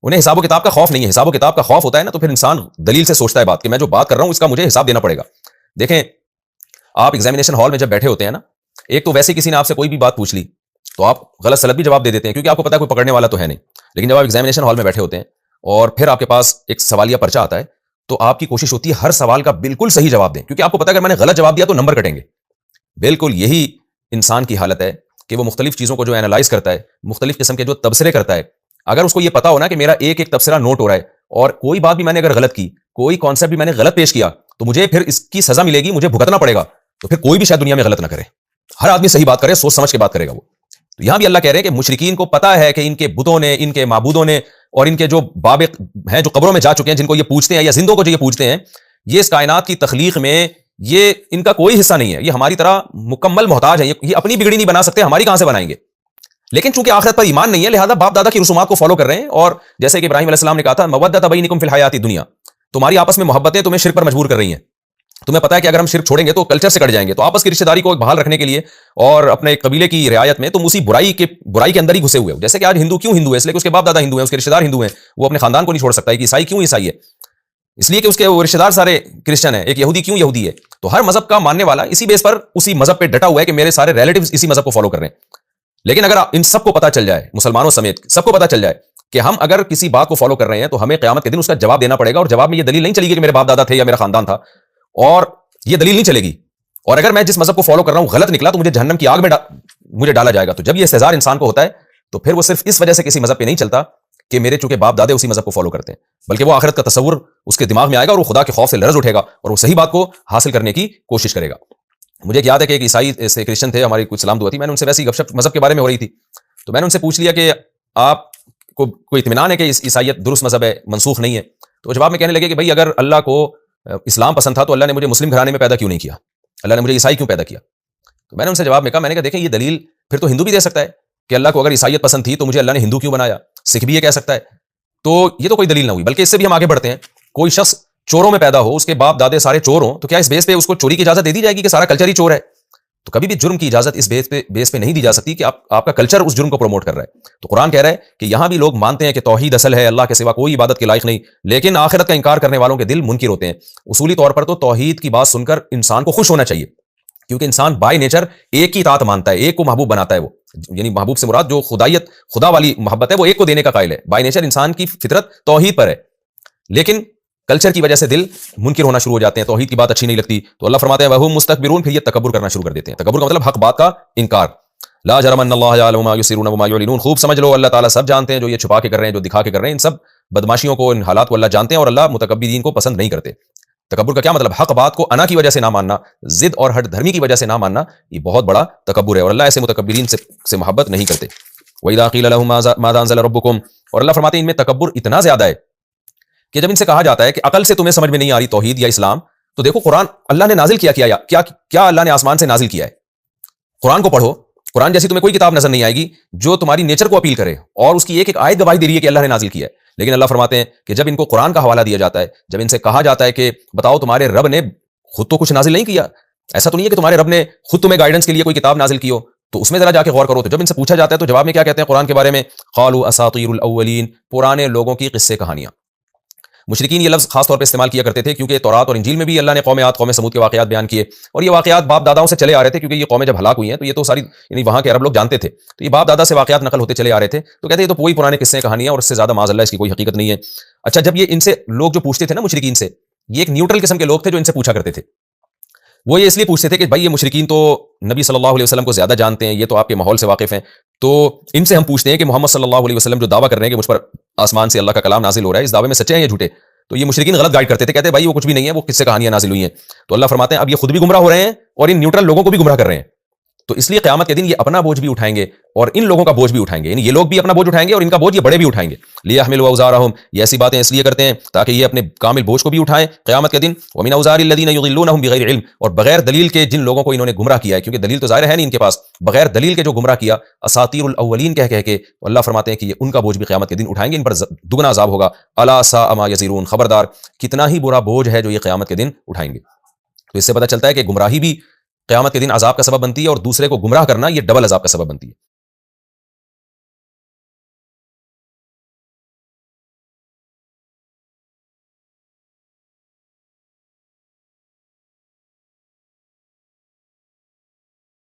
انہیں حساب و کتاب کا خوف نہیں ہے. حساب و کتاب کا خوف ہوتا ہے نا تو پھر انسان دلیل سے سوچتا ہے بات کہ میں جو بات کر رہا ہوں اس کا مجھے حساب دینا پڑے گا. دیکھیں آپ ایگزامینیشن ہال میں جب بیٹھے ہوتے ہیں نا, ایک تو ویسے کسی نے آپ سے کوئی بھی بات پوچھ لی تو آپ غلط سلط بھی جواب دے دیتے ہیں کیونکہ آپ کو پتا ہے کوئی پکڑنے والا تو ہے نہیں. لیکن جب آپ ایگزامینیشن ہال میں بیٹھے ہوتے ہیں اور پھر آپ کے پاس ایک سوالیہ پرچہ آتا ہے تو آپ کی کوشش ہوتی ہے ہر سوال کا بالکل صحیح جواب دیں, کیونکہ آپ کو پتا ہے اگر میں نے غلط جواب دیا تو نمبر کٹیں گے. بالکل یہی انسان کی حالت ہے کہ وہ مختلف چیزوں کو جو اینالائز کرتا ہے, مختلف قسم کے جو تبصرے کرتا ہے, اگر اس کو یہ پتا ہو نا کہ میرا ایک ایک تبصرہ نوٹ ہو رہا ہے اور کوئی بات بھی میں نے اگر غلط کی, کوئی کانسیپٹ بھی میں نے غلط پیش کیا تو مجھے پھر اس کی سزا ملے گی, مجھے بھگتنا پڑے گا, تو پھر کوئی بھی شاید دنیا میں غلط نہ کرے, ہر آدمی صحیح بات کرے, سوچ سمجھ کے بات کرے گا وہ. تو یہاں بھی اللہ کہہ رہے ہیں کہ مشرکین کو پتا ہے کہ ان کے بتوں نے, ان کے معبودوں نے اور ان کے جو باب ہیں جو قبروں میں جا چکے ہیں, جن کو یہ پوجتے ہیں یا زندوں کو جو یہ پوجتے ہیں, یہ اس کائنات کی تخلیق میں یہ ان کا کوئی حصہ نہیں ہے, یہ ہماری طرح مکمل محتاج ہیں, یہ اپنی بگڑی نہیں بنا سکتے, ہماری کہاں سے بنائیں گے. لیکن چونکہ آخرت پر ایمان نہیں ہے لہذا باپ دادا کی رسومات کو فالو کر رہے ہیں. اور جیسے کہ ابراہیم علیہ السلام نے کہا تھا مودۃ بینکم فی الحیات الدنیا, تمہاری آپس میں محبتیں تمہیں شرک پر مجبور کر رہی ہیں. تمہیں پتا ہے کہ اگر ہم شرک چھوڑیں گے تو کلچر سے کٹ جائیں گے, تو آپس کی رشتہ داری کو بحال رکھنے کے لیے اور اپنے قبیلے کی رعایت میں تم اسی برائی کے اندر ہی گھسے ہوئے ہو. جیسے کہ آج ہندو کیوں ہندو ہے, اس لیے کہ اس کے باپ دادا ہندو ہیں, اس کے رشتہ دار ہندو ہیں, وہ اپنے خاندان کو نہیں چھوڑ سکتا ہے. کہ عیسائی کیوں عیسائی ہے, اس لیے کہ اس کے رشتہ دار سارے کرسچن ہیں. ایک یہودی کیوں یہودی ہے, تو ہر مذہب کا ماننے والا اسی بیس پر اسی مذہب پہ ڈٹا ہوا ہے کہ میرے سارے ریلیٹیوز اسی مذہب کو فالو کر رہے ہیں. لیکن اگر ان سب کو پتا چل جائے, مسلمانوں سمیت سب کو پتا چل جائے کہ ہم اگر کسی بات کو فالو کر رہے ہیں تو ہمیں قیامت کے دن اس کا جواب دینا پڑے گا, اور جواب میں یہ دلیل نہیں چلے گی کہ میرے باپ دادا تھے یا میرا خاندان تھا, اور یہ دلیل نہیں چلے گی. اور اگر میں جس مذہب کو فالو کر رہا ہوں غلط نکلا تو مجھے جہنم کی آگ میں مجھے ڈالا جائے گا. تو جب یہ استحزار انسان کو ہوتا ہے تو پھر وہ صرف اس وجہ سے کسی مذہب پہ نہیں چلتا کہ میرے چونکہ باپ دادے اسی مذہب کو فالو کرتے ہیں, بلکہ وہ آخرت کا تصور اس کے دماغ میں آئے گا اور وہ خدا کے خوف سے لرز اٹھے گا اور وہ صحیح بات کو حاصل کرنے کی کوشش کرے گا. مجھے یاد ہے کہ ایک عیسائی سے کرسچن تھے, ہماری کچھ سلام دعا تھی, میں نے ان سے ویسی گپ شپ مذہب کے بارے میں ہو رہی تھی, تو میں نے ان سے پوچھ لیا کہ آپ کو کوئی اطمینان ہے کہ عیسائیت درست مذہب ہے, منسوخ نہیں ہے. تو جواب میں کہنے لگے کہ بھائی اگر اللہ کو اسلام پسند تھا تو اللہ نے مجھے مسلم گھرانے میں پیدا کیوں نہیں کیا, اللہ نے مجھے عیسائی کیوں پیدا کیا. تو میں نے ان سے جواب میں کہا, میں نے کہا دیکھیں یہ دلیل پھر تو ہندو بھی دے سکتا ہے کہ اللہ کو اگر عیسائیت پسند تھی تو مجھے اللہ نے ہندو کیوں بنایا, سکھ بھی یہ کہہ سکتا ہے. تو یہ تو کوئی دلیل نہ ہوئی, بلکہ اس سے بھی ہم آگے بڑھتے ہیں. کوئی شخص چوروں میں پیدا ہو, اس کے باپ دادے سارے چور ہوں, تو کیا اس بیس پہ اس کو چوری کی اجازت دے دی جائے گی کہ سارا کلچر ہی چور ہے؟ تو کبھی بھی جرم کی اجازت اس بیس پہ نہیں دی جا سکتی کہ آپ کا کلچر اس جرم کو پروموٹ کر رہا ہے. تو قرآن کہہ رہا ہے کہ یہاں بھی لوگ مانتے ہیں کہ توحید اصل ہے, اللہ کے سوا کوئی عبادت کے لائق نہیں, لیکن آخرت کا انکار کرنے والوں کے دل منکر ہوتے ہیں. اصولی طور پر تو توحید کی بات سن کر انسان کو خوش ہونا چاہیے, کیونکہ انسان بائی نیچر ایک کی اطاعت مانتا ہے, ایک کو محبوب بناتا ہے. وہ یعنی محبوب سے مراد جو خدا والی محبت ہے وہ ایک کو دینے کا قائل ہے. بائی نیچر انسان کی فطرت توحید پر ہے, لیکن کلچر کی وجہ سے دل منکر ہونا شروع ہو جاتے ہیں, توحید کی بات اچھی نہیں لگتی. تو اللہ فرماتے ہیں وَهُمْ مُسْتَكْبِرُونَ, پھر یہ تکبر کرنا شروع کر دیتے ہیں. تکبر کا مطلب حق بات کا انکار. لا جرم ان اللہ یعلم ما یسرون وما یعلنون, خوب سمجھ لو اللہ تعالیٰ سب جانتے ہیں جو یہ چھپا کے کر رہے ہیں, جو دکھا کے کر رہے ہیں. ان سب بدماشیوں کو, ان حالات کو اللہ جانتے ہیں, اور اللہ متکبرین کو پسند نہیں کرتے. تکبر کا کیا مطلب؟ حق بات کو انا کی وجہ سے نہ ماننا, ضد اور ہٹ دھرمی کی وجہ سے نہ ماننا, یہ بہت بڑا تکبر ہے, اور اللہ ایسے متکبرین سے محبت نہیں کرتے. وَإِذَا قِيلَ لَهُمْ مَاذَا أَنزَلَ رَبُّكُمْ, اور اللہ فرماتے ہیں ان میں تکبر اتنا زیادہ ہے کہ جب ان سے کہا جاتا ہے کہ عقل سے تمہیں سمجھ میں نہیں آ رہی توحید یا اسلام, تو دیکھو قرآن اللہ نے نازل کیا اللہ نے آسمان سے نازل کیا ہے. قرآن کو پڑھو, قرآن جیسی تمہیں کوئی کتاب نظر نہیں آئے گی جو تمہاری نیچر کو اپیل کرے اور اس کی ایک ایک آیت گواہی دے رہی ہے کہ اللہ نے نازل کیا ہے. لیکن اللہ فرماتے ہیں کہ جب ان کو قرآن کا حوالہ دیا جاتا ہے, جب ان سے کہا جاتا ہے کہ بتاؤ تمہارے رب نے خود تو کچھ نازل نہیں کیا, ایسا تو نہیں ہے کہ تمہارے رب نے خود تمہیں گائیڈنس کے لیے کوئی کتاب نازل کی ہو, تو اس میں ذرا جا کے غور کرو. تو جب ان سے پوچھا جاتا ہے تو جواب میں کیا کہتے ہیں قرآن کے بارے میں؟ قالوا اساطیر الاولین, پرانے لوگوں کی قصے کہانیاں. مشرکین یہ لفظ خاص طور پہ استعمال کیا کرتے تھے کیونکہ تورات اور انجیل میں بھی اللہ نے قوم عاد, قوم سمود کے واقعات بیان کیے, اور یہ واقعات باپ داداؤں سے چلے آ رہے تھے, کیونکہ یہ قومیں جب ہلاک ہوئی ہیں تو یہ تو ساری یعنی وہاں کے عرب لوگ جانتے تھے, تو یہ باپ دادا سے واقعات نقل ہوتے چلے آ رہے تھے. تو کہتے ہیں یہ تو وہی پرانے قصے کہانیاں, اور اس سے زیادہ معاذ اللہ اس کی کوئی حقیقت نہیں ہے. اچھا, جب یہ ان سے لوگ جو پوچھتے تھے نا مشرکین سے, یہ ایک نیوٹرل قسم کے لوگ تھے جو ان سے پوچھا کرتے تھے. وہ یہ اس لیے پوچھتے تھے کہ بھائی یہ مشرکین تو نبی صلی اللہ علیہ وسلم کو زیادہ جانتے ہیں, یہ تو آپ کے ماحول سے واقف ہیں, تو ان سے ہم پوچھتے ہیں کہ محمد صلی اللہ علیہ وسلم جو دعویٰ کر رہے ہیں کہ مجھ پر آسمان سے اللہ کا کلام نازل ہو رہا ہے, اس دعوے میں سچے ہیں یا جھوٹے؟ تو یہ مشرکین غلط گائیڈ کرتے تھے, کہتے ہیں بھائی وہ کچھ بھی نہیں ہے, وہ کس سے کہانیاں نازل ہوئی ہیں. تو اللہ فرماتے ہیں اب یہ خود بھی گمراہ ہو رہے ہیں اور ان نیوٹرل لوگوں کو بھی گمراہ کر رہے ہیں. تو اس لیے قیامت کے دن یہ اپنا بوجھ بھی اٹھائیں گے اور ان لوگوں کا بوجھ بھی اٹھائیں گے, یعنی یہ لوگ بھی اپنا بوجھ اٹھائیں گے اور ان کا بوجھ یہ بڑے بھی اٹھائیں گے. لیحملوا اوزارہم, یہ ایسی باتیں اس لیے کرتے ہیں تاکہ یہ اپنے کامل بوجھ کو بھی اٹھائیں قیامت کے دن. ومن اوزار الذین یضلونہم بغیر علم, اور بغیر دلیل کے جن لوگوں کو انہوں نے گمراہ کیا ہے, کیونکہ دلیل تو ظاہر ہے نہیں ان کے پاس, بغیر دلیل کے جو گمراہ کیا اساطیر الاولین کہہ کے, اللہ فرماتے ہیں کہ یہ ان کا بوجھ بھی قیامت کے دن اٹھائیں گے, ان پر دگنا عذاب ہوگا. الا ساء ما یزرون, خبردار کتنا ہی برا بوجھ ہے جو یہ قیامت کے دن اٹھائیں گے. تو اس سے پتہ چلتا ہے کہ گمراہی بھی قیامت کے دن عذاب کا سبب بنتی ہے, اور دوسرے کو گمراہ کرنا یہ ڈبل عذاب کا سبب بنتی ہے.